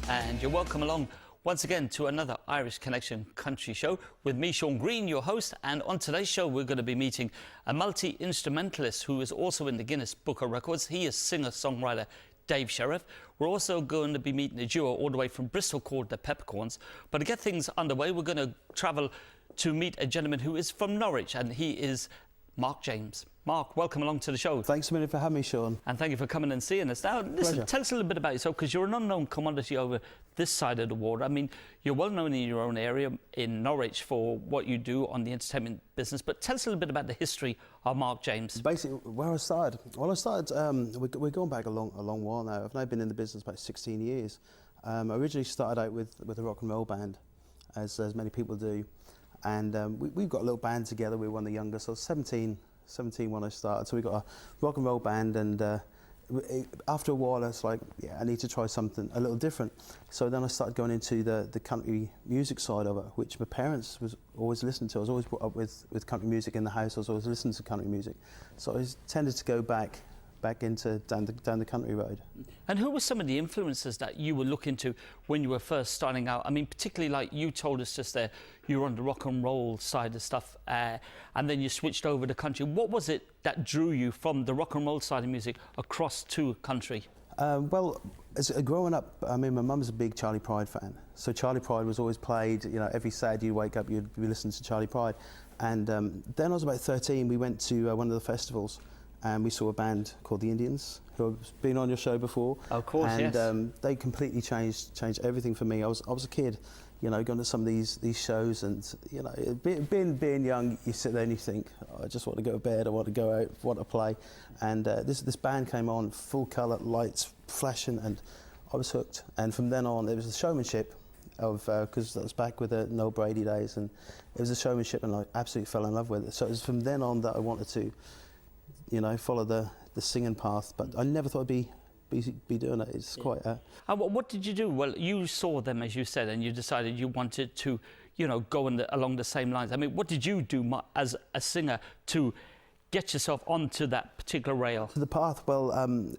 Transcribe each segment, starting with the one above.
and you're welcome along once again to another Irish Connection country show with me, Sean Green, your host. And on today's show, we're going to be meeting a multi-instrumentalist who is also in the Guinness Book of Records. He is singer-songwriter Dave Sheriff. We're also going to be meeting a duo all the way from Bristol called the Peppercorns. But to get things underway, we're going to travel to meet a gentleman who is from Norwich, and he is Marc James. Marc, welcome along to the show. Thanks a million for having me, Sean. And thank you for coming and seeing us. Now, listen, Pleasure. Tell us a little bit about yourself, because you're an unknown commodity over this side of the water. I mean, you're well known in your own area in Norwich for what you do on the entertainment business, but tell us a little bit about the history of Marc James. Basically, where I started. Well, we're going back a long while now. I've now been in the business about 16 years. I originally started out with a rock and roll band, as many people do. And we've got a little band together. We were one of the youngest. So I was 17 when I started. So we got a rock and roll band, and after a while I was like, yeah, I need to try something a little different. So then I started going into the country music side of it, which my parents was always listening to. I was always brought up with country music in the house. I was always listening to country music. So I tended to go back into down the country road. And who were some of the influences that you were looking to when you were first starting out? I mean, particularly like you told us just there, you were on the rock and roll side of stuff, and then you switched over to country. What was it that drew you from the rock and roll side of music across to country? Well, growing up, I mean, my mum's a big Charlie Pride fan. So Charlie Pride was always played, you know, every Saturday you wake up, you'd be listening to Charlie Pride. And then I was about 13, we went to one of the festivals, and we saw a band called the Indians, who have been on your show before. Of course, and, yes. They completely changed everything for me. I was a kid, you know, going to some of these shows, and you know, being young, you sit there and you think, oh, I just want to go to bed, I want to go out, want to play. And this band came on, full colour, lights flashing, and I was hooked. And from then on, it was the showmanship of, because that was back with the Noel Brady days, and it was the showmanship, and I absolutely fell in love with it. So it was from then on that I wanted to, you know, follow the singing path, but I never thought I'd be doing it. It's quite. And what did you do? Well, you saw them, as you said, and you decided you wanted to, you know, go along the same lines. I mean, what did you do as a singer to get yourself onto that particular rail? To the path. Well,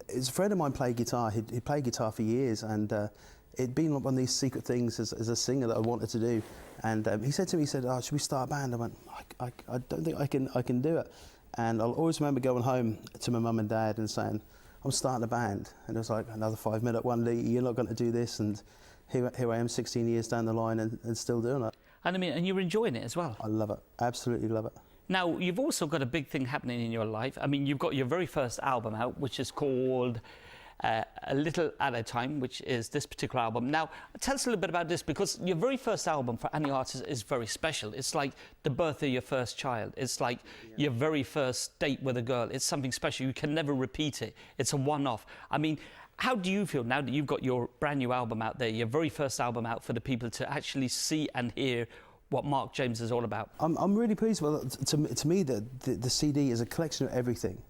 it's a friend of mine played guitar. He played guitar for years, and it'd been one of these secret things as a singer that I wanted to do. And he said to me, he said, "Oh, should we start a band?" I went, I don't think I can do it. And I'll always remember going home to my mum and dad and saying, I'm starting a band. And it was like, another 5-minute one, Lee, you're not going to do this. And here I am 16 years down the line and still doing it. And I mean, and you're enjoying it as well. I love it, absolutely love it. Now, you've also got a big thing happening in your life. I mean, you've got your very first album out, which is called A Little at a Time, which is this particular album. Now, tell us a little bit about this, because your very first album for any artist is very special. It's like the birth of your first child. It's like your very first date with a girl. It's something special. You can never repeat it. It's a one-off. I mean, how do you feel now that you've got your brand new album out there, your very first album out for the people to actually see and hear what Marc James is all about? I'm really pleased. Well, to me, the CD is a collection of everything.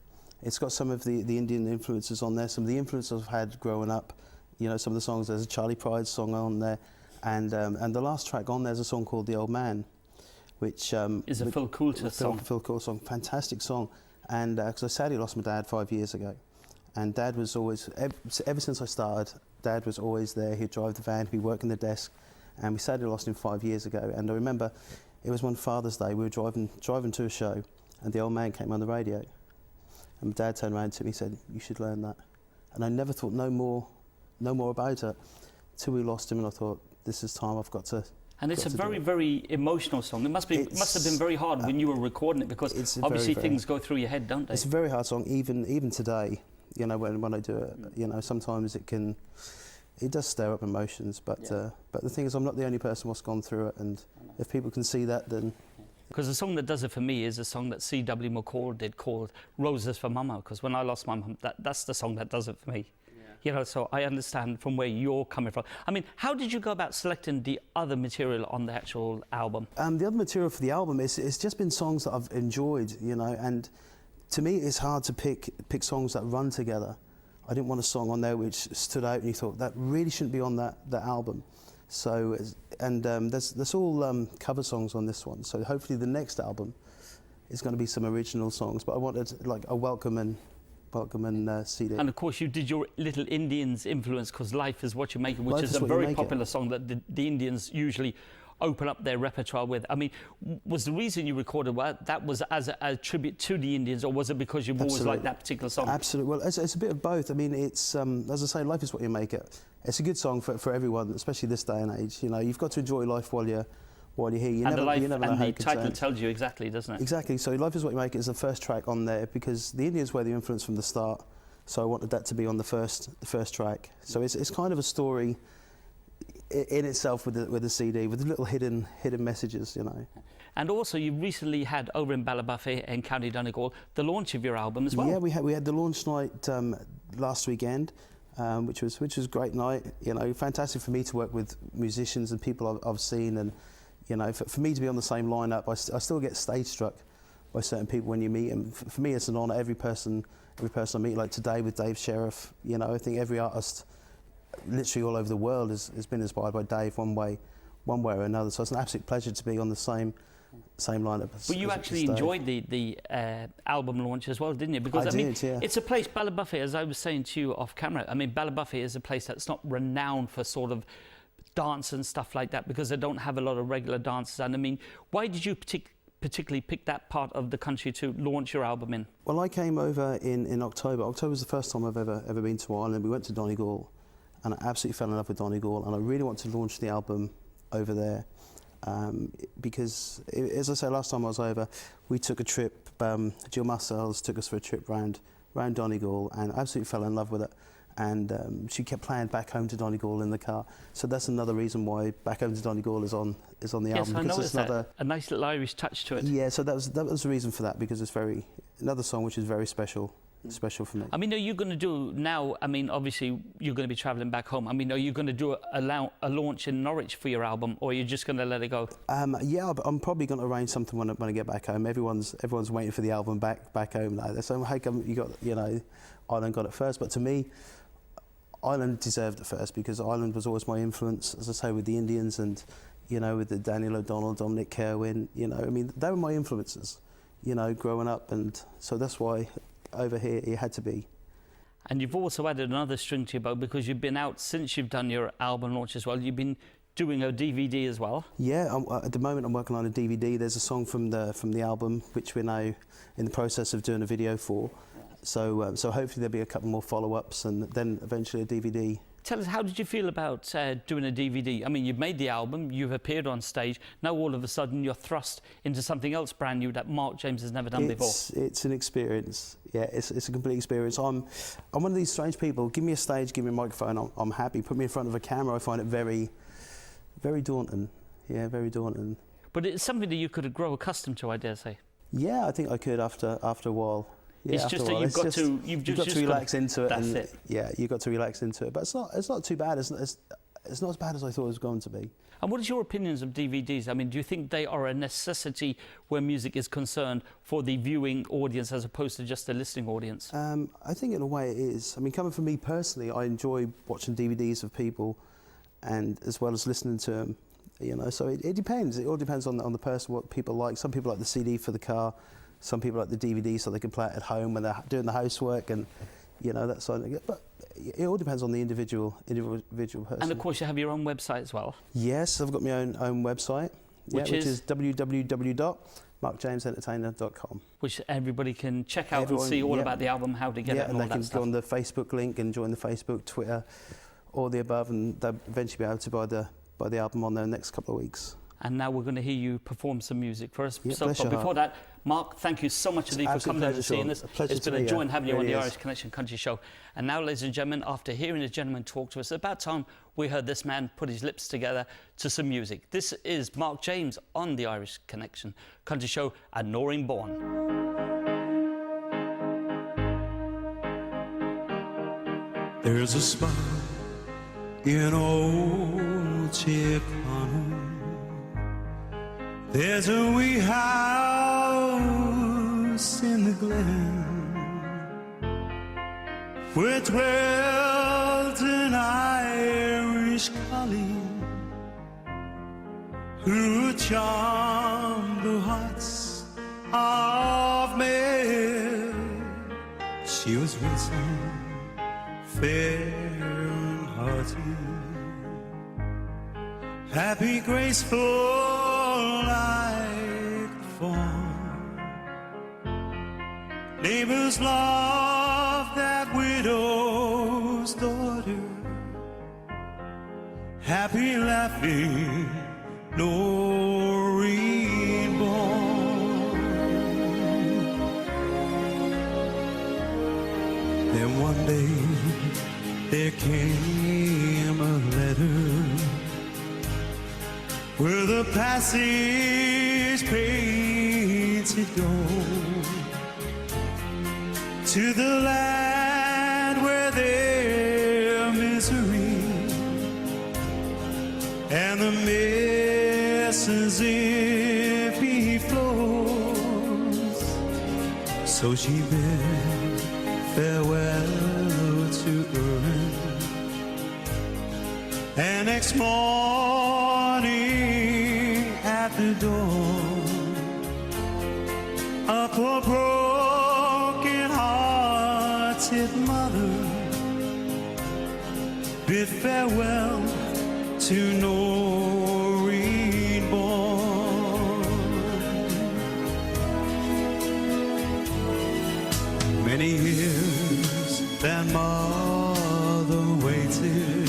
It's got some of the Indian influences on there, some of the influences I've had growing up. You know, some of the songs, there's a Charlie Pride song on there, and the last track on there's a song called The Old Man, which is a Phil Coulter song. Phil Coulter song, fantastic song. And because I sadly lost my dad 5 years ago, and Dad was always, ever since I started, Dad was always there. He'd drive the van, he'd be working the desk, and we sadly lost him 5 years ago. And I remember it was one Father's Day, we were driving to a show, and The Old Man came on the radio. And Dad turned around to me and said, you should learn that. And I never thought no more about it till we lost him, and I thought, this is time, I've got to. And it's a very emotional song. It must have been very hard when you were recording it, because obviously things go through your head, don't they? It's a very hard song, even today, you know, when I do it, you know, sometimes it does stir up emotions, but the thing is, I'm not the only person who's gone through it, and if people can see that, then. Because the song that does it for me is a song that C.W. McCall did called Roses for Mama, because when I lost my mum, that's the song that does it for me. Yeah. You know, so I understand from where you're coming from. I mean, how did you go about selecting the other material on the actual album? The other material for the album it's just been songs that I've enjoyed, you know, and to me it's hard to pick songs that run together. I didn't want a song on there which stood out and you thought, that really shouldn't be on that album. So, and there's all cover songs on this one. So hopefully the next album is going to be some original songs. But I wanted like a welcome and Balkaman CD. And of course, you did your Little Indians influence, because Life Is What You Make It, which Life is Is a What You very Make It. popular song that the Indians usually open up their repertoire with. I mean, was the reason you recorded that was as a tribute to the Indians, or was it because you've always liked that particular song? Absolutely. Well, it's a bit of both. I mean, it's as I say, Life Is What You Make It. It's a good song for everyone, especially this day and age. You know, you've got to enjoy life while you're here. You and never, you never know how the it could title turn. tells you exactly, doesn't it? Exactly. So Life Is What You Make It is the first track on there, because the Indians were the influence from the start. So I wanted that to be on the first track. So it's kind of a story in itself with the CD, with the little hidden messages, you know. And also, you recently had over in Ballabuffe in County Donegal the launch of your album as well. Yeah, we had the launch night last weekend, which was a great night. You know, fantastic for me to work with musicians and people I've seen, and you know, for me to be on the same lineup, I still get stage struck by certain people when you meet them. For me, it's an honour. Every person I meet, like today with Dave Sheriff, you know, I think every artist literally all over the world has been inspired by Dave one way or another. So it's an absolute pleasure to be on the same lineup. But you actually enjoyed the album launch as well, didn't you? Because I mean, yeah. It's a place, Ballabuffe, as I was saying to you off camera. I mean, Ballabuffe is a place that's not renowned for sort of dance and stuff like that, because they don't have a lot of regular dancers. And I mean, why did you particularly pick that part of the country to launch your album in? Well, I came over in October. October was the first time I've ever been to Ireland. We went to Donegal, and I absolutely fell in love with Donegal, and I really wanted to launch the album over there, because, as I said, last time I was over, we took a trip. Jill Marcells took us for a trip round Donegal, and I absolutely fell in love with it. And she kept playing Back Home to Donegal in the car. So that's another reason why Back Home to Donegal is on the album. Yes, I because noticed that. A nice little Irish touch to it. Yeah, so that was the reason for that, because it's another song which is very special for me. I mean, are you going to do now, I mean, obviously you're going to be travelling back home. I mean, are you going to do a launch in Norwich for your album, or are you just going to let it go? Yeah, I'm probably going to arrange something when I get back home. Everyone's waiting for the album back home now. So how come Ireland got it first? But to me, Ireland deserved it first, because Ireland was always my influence, as I say, with the Indians and, you know, with the Daniel O'Donnell, Dominic Kerwin, you know, I mean, they were my influences, you know, growing up, and so that's why over here it had to be. And you've also added another string to your bow, because you've been out since you've done your album launch as well. You've been doing a DVD as well. Yeah, at the moment I'm working on a DVD. There's a song from the album which we're now in the process of doing a video for. So hopefully there'll be a couple more follow-ups, and then eventually a DVD. Tell us, how did you feel about doing a DVD? I mean, you've made the album, you've appeared on stage, now all of a sudden you're thrust into something else brand new that Marc James has never done before. It's an experience. Yeah, it's a complete experience. I'm one of these strange people. Give me a stage, give me a microphone, I'm happy. Put me in front of a camera, I find it very, very daunting. Yeah, very daunting. But it's something that you could grow accustomed to, I dare say. Yeah, I think I could after a while. Yeah, it's just that you've got to relax into it. That's and it. Yeah, you've got to relax into it. But it's not too bad. It's not as bad as I thought it was going to be. And what is your opinions of DVDs? I mean, do you think they are a necessity where music is concerned for the viewing audience as opposed to just the listening audience? I think in a way it is. I mean, coming from me personally, I enjoy watching DVDs of people, and as well as listening to them. You know, so it depends. It all depends on the person, what people like. Some people like the CD for the car. Some people like the DVD so they can play it at home when they're doing the housework, and you know, that sort of thing. But it all depends on the individual person. And of course you have your own website as well. Yes, I've got my own website, which is www.marcjamesentertainer.com. Which everybody can check out and see all about the album, how to get it, and all that stuff. And they can go on the Facebook link and join the Facebook, Twitter, all the above, and they'll eventually be able to buy the album on there in the next couple of weeks. And now we're going to hear you perform some music for us. Yeah, but before that, Marc, thank you so much indeed for coming in and seeing us. It's been a joy having you on the Irish Connection Country Show. And now, ladies and gentlemen, after hearing the gentleman talk to us, it's about time we heard this man put his lips together to some music. This is Marc James on the Irish Connection Country Show at Noreen Bourne. There's a spot in old Chicano. There's a wee house in the glen where dwelt an Irish colleen who charmed the hearts of men. She was risen, fair and hearty, happy, graceful like the fawn. Neighbors loved that widow's daughter, happy, laughing, Norwich born. Then one day there came a letter with a passage painted gold to the land where their misery and the Mississippi flows. So she bid farewell to Erin, and next morning at the door, a poor broken-hearted mother bid farewell to Norwich born. Many years that mother waited,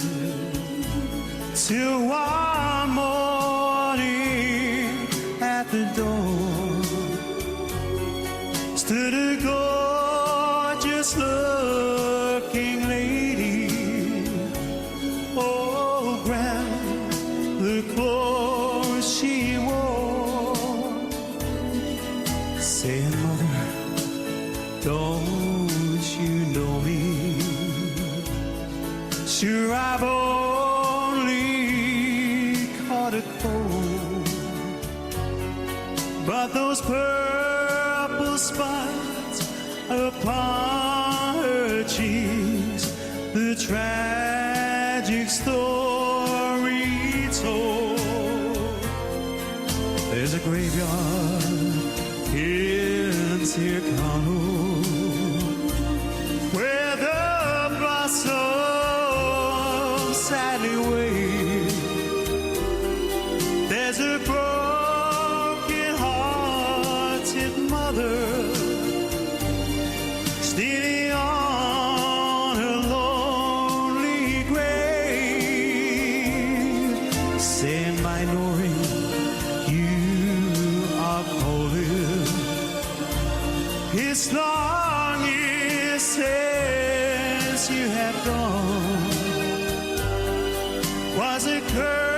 till one morning at the door stood a gorgeous looking lady. Oh, grand the clothes she wore, saying, Mother, don't you know me? Sure, I've only caught a cold, but those purple spots upon her cheeks, the tragic story told. There's a graveyard in Tircano where the blossoms sadly wave. There's a broken-hearted mother stealing on her lonely grave, saying, my Nori, you are calling. It's long years since you have gone. Was it curse?